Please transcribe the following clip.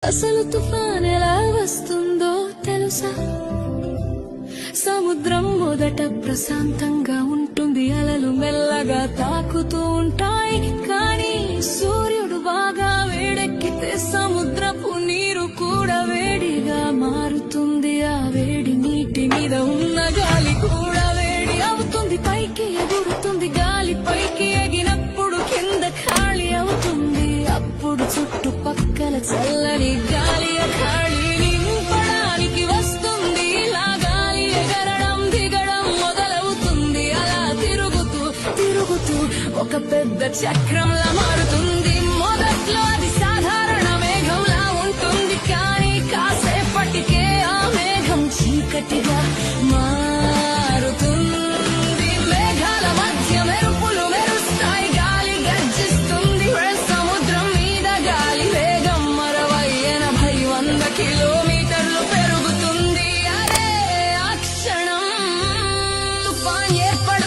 అసలు తుఫాన్ ఎలా వస్తుందో తెలుసా? సముద్రం మొదట ప్రశాంతంగా ఉంటుంది, అలలు మెల్లగా తాకుతూ ఉంటాయి. కానీ సూర్యుడు బాగా వేడెక్కితే సముద్రపు నీరు కూడా వేడిగా మారుతుంది. ఆ వేడి నీటి మీద ఉన్న గాలి కూడా వేడి అవుతుంది, పైకి ఎగురుతుంది. గాలి పైకి ఎగినప్పుడు కింద ఖాళీ అవుతుంది. అప్పుడు చుట్టుపక్కల చల్లని గాలి ఖాళీ నింపడానికి వస్తుంది. ఇలా గాలి ఎగరడం దిగడం మొదలవుతుంది. అలా తిరుగుతూ తిరుగుతూ ఒక పెద్ద చక్రంలా మారుతుంది. మొదట్లో అది సాధారణ మేఘంలా ఉంటుంది, కానీ కాసేపటికే ఆ మేఘం చీకటిగా మారుతుంది. మేఘాల మధ్య మెరుపులు మెరుస్తాయి, గాలి గర్జిస్తుంది. సముద్రం మీద గాలి వేగం 60-80-100 కిలోమీటర్లు పెరుగుతుంది. అదే ఆ క్షణం తుఫాన్ ఏర్పడ